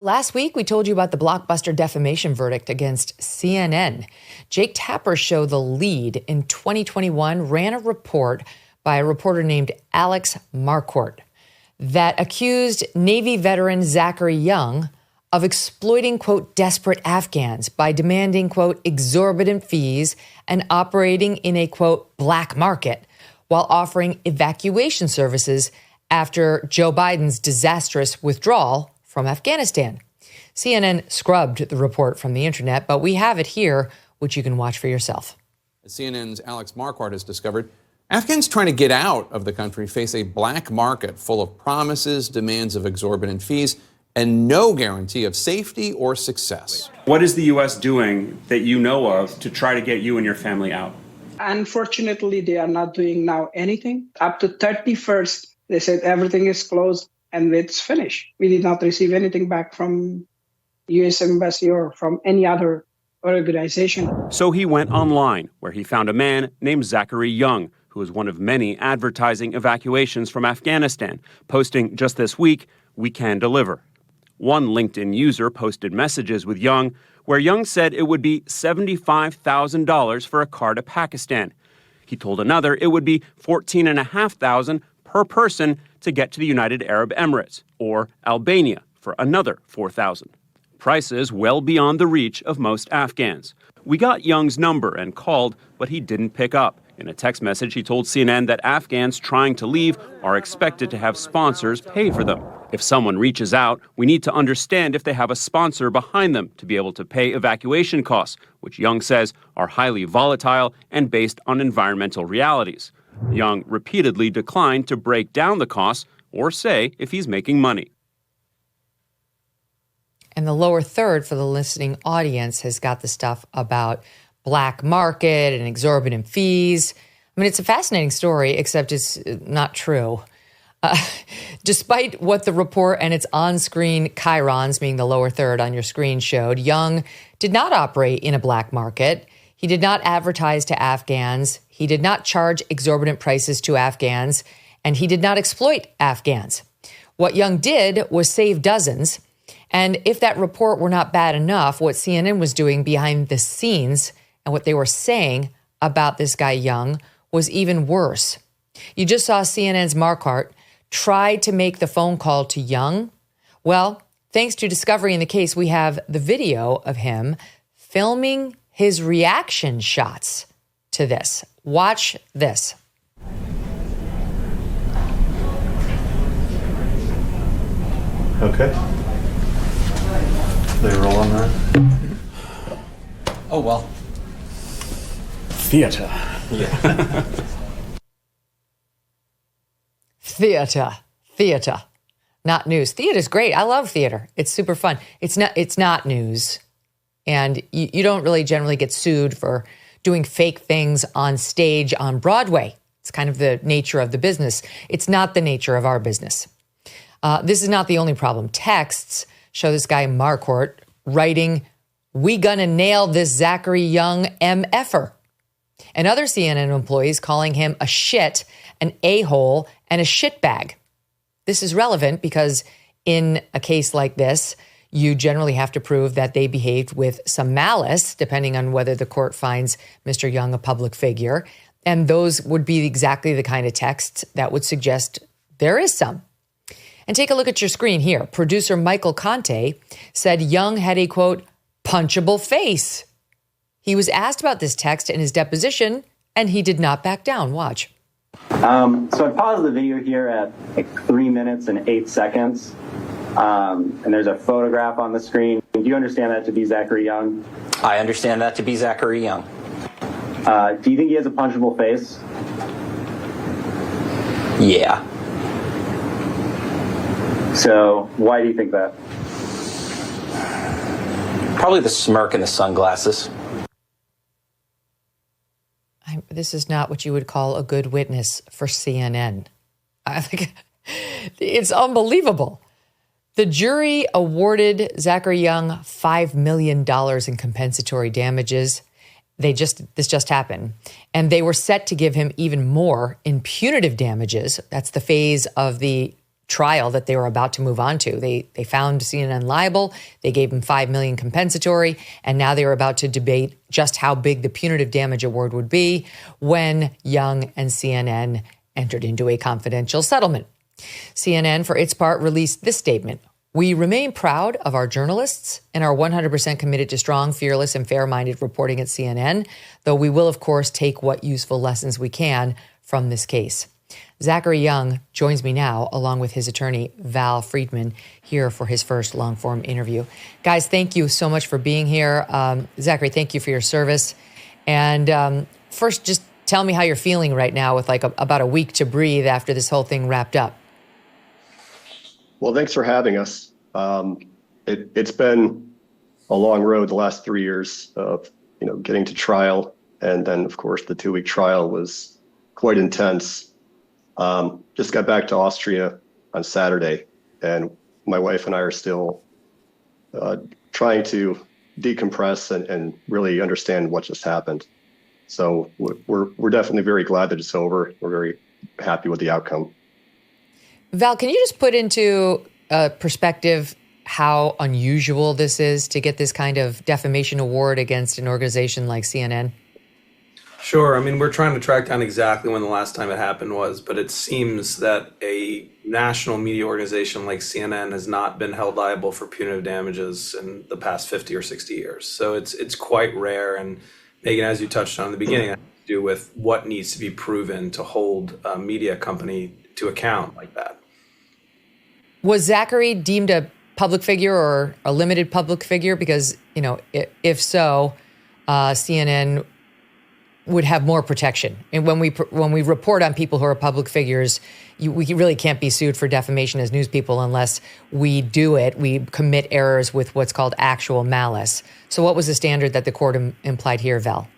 Last week, we told you about the blockbuster defamation verdict against CNN. Jake Tapper's show, The Lead, in 2021, ran a report by a reporter named Alex Marquardt that accused Navy veteran Zachary Young of exploiting, quote, desperate Afghans by demanding, quote, exorbitant fees and operating in a, quote, black market while offering evacuation services after Joe Biden's disastrous withdrawal from Afghanistan. CNN scrubbed the report from the internet, but we have it here, which you can watch for yourself. As CNN's Alex Marquardt has discovered, Afghans trying to get out of the country face a black market full of promises, demands of exorbitant fees, and no guarantee of safety or success. What is the U.S. doing that you know of to try to get you and your family out? Unfortunately, they are not doing now anything. Up to 31st, they said everything is closed and it's finished. We did not receive anything back from U.S. Embassy or from any other organization. So he went online, where he found a man named Zachary Young, who is one of many advertising evacuations from Afghanistan, posting just this week, "We can deliver." One LinkedIn user posted messages with Young, where Young said it would be $75,000 for a car to Pakistan. He told another it would be $14,500 per person to get to the United Arab Emirates, or Albania for another $4,000. Prices well beyond the reach of most Afghans. We got Young's number and called, but he didn't pick up. In a text message, he told CNN that Afghans trying to leave are expected to have sponsors pay for them. If someone reaches out, we need to understand if they have a sponsor behind them to be able to pay evacuation costs, which Young says are highly volatile and based on environmental realities. Young repeatedly declined to break down the costs or say if he's making money. And the lower third for the listening audience has got the stuff about black market and exorbitant fees. I mean, it's a fascinating story, except it's not true. Despite what the report and its on-screen chyrons, meaning the lower third on your screen, showed, Young did not operate in a black market. He did not advertise to Afghans. He did not charge exorbitant prices to Afghans. And he did not exploit Afghans. What Young did was save dozens. And if that report were not bad enough, what CNN was doing behind the scenes and what they were saying about this guy Young was even worse. You just saw CNN's Marquardt try to make the phone call to Young. Well, thanks to discovery in the case, we have the video of him filming his reaction shots to this. Watch this. Okay. They roll on that? Oh, well. Theater. Yeah. Theater, not news. Theater's great. I love theater. It's super fun. It's not news. And you don't really generally get sued for doing fake things on stage on Broadway. It's kind of the nature of the business. It's not the nature of our business. This is not the only problem. Texts show this guy Marquardt writing, "We gonna nail this Zachary Young MFer." And other CNN employees calling him a shit, an a-hole, and a shitbag. This is relevant because in a case like this, you generally have to prove that they behaved with some malice, depending on whether the court finds Mr. Young a public figure. And those would be exactly the kind of texts that would suggest there is some. And take a look at your screen here. Producer Michael Conte said Young had a, quote, punchable face. He was asked about this text in his deposition, and he did not back down. Watch. So I paused the video here at like 3 minutes and 8 seconds. And there's a photograph on the screen. Do you understand that to be Zachary Young? I understand that to be Zachary Young. Do you think he has a punchable face? Yeah. So why do you think that? Probably the smirk and the sunglasses. This is not what you would call a good witness for CNN. I think it's unbelievable. The jury awarded Zachary Young $5 million in compensatory damages. This just happened. And they were set to give him even more in punitive damages. That's the phase of the trial that they were about to move on to. They found CNN liable. They gave him $5 million compensatory, and now they were about to debate just how big the punitive damage award would be when Young and CNN entered into a confidential settlement. CNN, for its part, released this statement. We remain proud of our journalists and are 100% committed to strong, fearless, and fair-minded reporting at CNN, though we will, of course, take what useful lessons we can from this case. Zachary Young joins me now, along with his attorney, Vel Freedman, here for his first long-form interview. Guys, thank you so much for being here. Zachary, thank you for your service. And first, just tell me how you're feeling right now with about a week to breathe after this whole thing wrapped up. Well, thanks for having us. It's been a long road the last 3 years of, getting to trial. And then, of course, the 2-week trial was quite intense. Just got back to Austria on Saturday, and my wife and I are still trying to decompress and really understand what just happened. So we're definitely very glad that it's over. We're very happy with the outcome. Val, can you just put into perspective how unusual this is to get this kind of defamation award against an organization like CNN? Sure. I mean, we're trying to track down exactly when the last time it happened was, but it seems that a national media organization like CNN has not been held liable for punitive damages in the past 50 or 60 years. So it's quite rare. And Megyn, as you touched on in the beginning, that has to do with what needs to be proven to hold a media company to account like that. Was Zachary deemed a public figure or a limited public figure? Because, if so, CNN would have more protection. And when we report on people who are public figures, we really can't be sued for defamation as news people unless we commit errors with what's called actual malice. So what was the standard that the court implied here, Vel?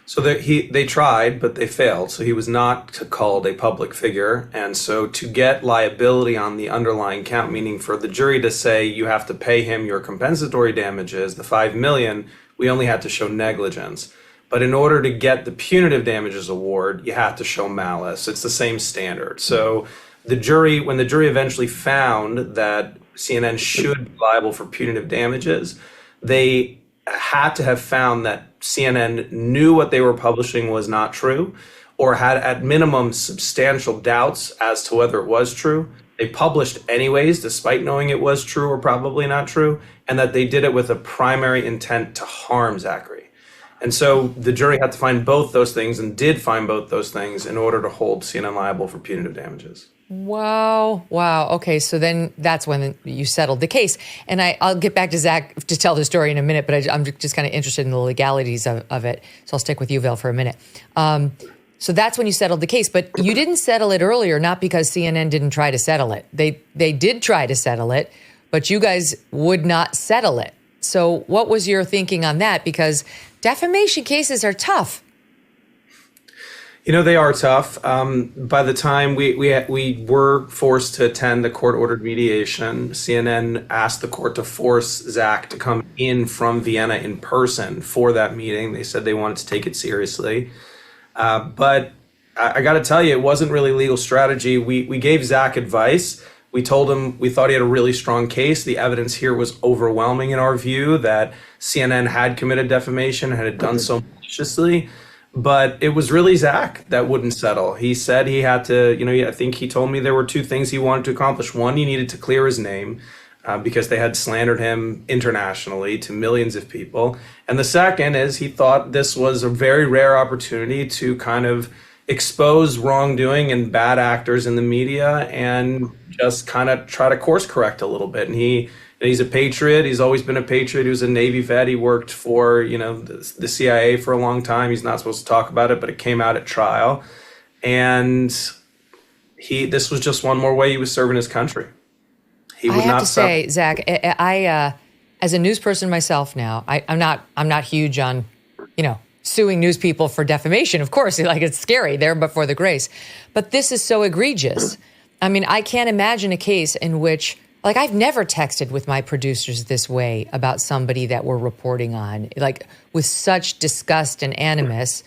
So they tried, but they failed. So he was not called a public figure. And so to get liability on the underlying count, meaning for the jury to say you have to pay him your compensatory damages, the $5 million, we only had to show negligence. But in order to get the punitive damages award, you have to show malice. It's the same standard. So when the jury eventually found that CNN should be liable for punitive damages, they had to have found that CNN knew what they were publishing was not true, or had at minimum substantial doubts as to whether it was true. They published anyways, despite knowing it was true or probably not true, and that they did it with a primary intent to harm Zachary. And so the jury had to find both those things, and did find both those things, in order to hold CNN liable for punitive damages. Wow. Okay, so then that's when you settled the case. And I'll get back to Zach to tell the story in a minute, but I'm just kind of interested in the legalities of it. So I'll stick with you, Vel, for a minute. So that's when you settled the case, but you didn't settle it earlier, not because CNN didn't try to settle it. They did try to settle it, but you guys would not settle it. So what was your thinking on that? Because defamation cases are tough. They are tough. By the time we were forced to attend the court-ordered mediation, CNN asked the court to force Zach to come in from Vienna in person for that meeting. They said they wanted to take it seriously. But I got to tell you, it wasn't really legal strategy. We gave Zach advice. We told him we thought he had a really strong case. The evidence here was overwhelming in our view that CNN had committed defamation and had done so maliciously. But it was really Zach that wouldn't settle. He said he had to, I think he told me there were two things he wanted to accomplish. One, he needed to clear his name because they had slandered him internationally to millions of people. And the second is he thought this was a very rare opportunity to kind of expose wrongdoing and bad actors in the media and just kind of try to course correct a little bit. And he's a patriot. He's always been a patriot. He was a Navy vet. He worked for, the CIA for a long time. He's not supposed to talk about it, but it came out at trial. And this was just one more way he was serving his country. He would I have not to say, Zach, I as a news person myself now, I'm not huge on, suing news people for defamation. Of course, it's scary there before the grace. But this is so egregious. I mean, I can't imagine a case in which, I've never texted with my producers this way about somebody that we're reporting on, with such disgust and animus,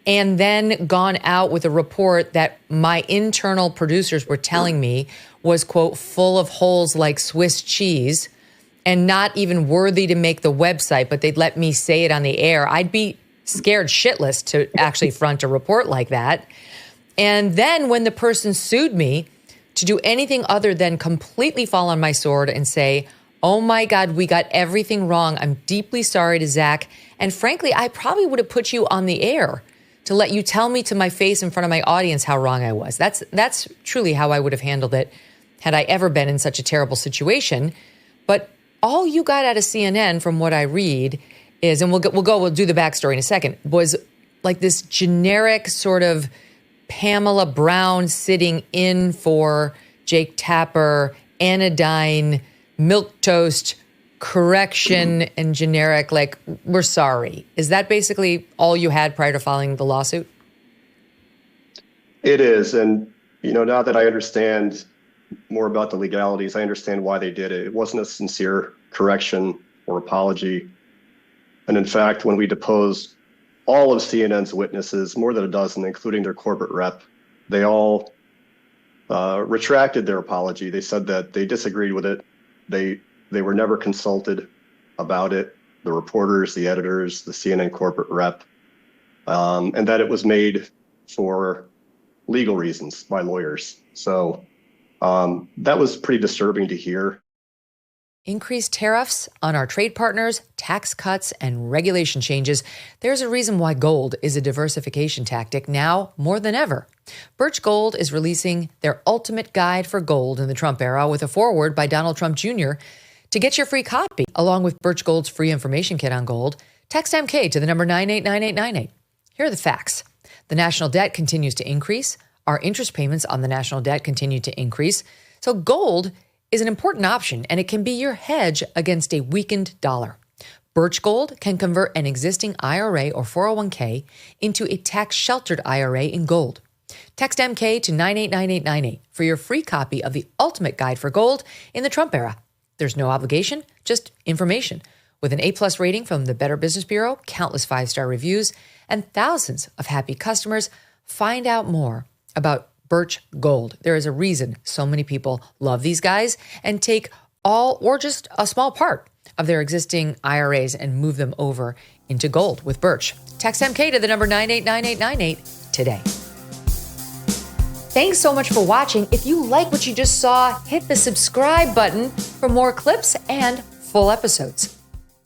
and then gone out with a report that my internal producers were telling me was, quote, full of holes like Swiss cheese and not even worthy to make the website, but they'd let me say it on the air, I'd be scared shitless to actually front a report like that. And then when the person sued me to do anything other than completely fall on my sword and say, oh my God, we got everything wrong. I'm deeply sorry to Zach. And frankly, I probably would have put you on the air to let you tell me to my face in front of my audience how wrong I was. That's truly how I would have handled it had I ever been in such a terrible situation. But all you got out of CNN, from what I read, is, and we'll do the backstory in a second, was like this generic sort of Pamela Brown sitting in for Jake Tapper, anodyne, milquetoast, correction, and generic, like, we're sorry. Is that basically all you had prior to filing the lawsuit? It is. And, now that I understand more about the legalities, I understand why they did it. It wasn't a sincere correction or apology. And in fact, when we deposed all of CNN's witnesses, more than a dozen, including their corporate rep, they all retracted their apology. They said that they disagreed with it. They were never consulted about it, the reporters, the editors, the CNN corporate rep, and that it was made for legal reasons by lawyers. So that was pretty disturbing to hear. Increased tariffs on our trade partners, tax cuts, and regulation changes. There's a reason why gold is a diversification tactic now more than ever. Birch Gold is releasing their ultimate guide for gold in the Trump era with a foreword by Donald Trump Jr. To get your free copy, along with Birch Gold's free information kit on gold, text MK to the number 989898. Here are the facts. The national debt continues to increase. Our interest payments on the national debt continue to increase. So gold is an important option, and it can be your hedge against a weakened dollar. Birch Gold can convert an existing IRA or 401k into a tax-sheltered IRA in gold. Text MK to 989898 for your free copy of the ultimate guide for gold in the Trump era. There's no obligation, just information. With an A+ rating from the Better Business Bureau, countless 5-star reviews, and thousands of happy customers, find out more about Birch Gold. There is a reason so many people love these guys and take all or just a small part of their existing IRAs and move them over into gold with Birch. Text MK to the number 989898 today. Thanks so much for watching. If you like what you just saw, hit the subscribe button for more clips and full episodes.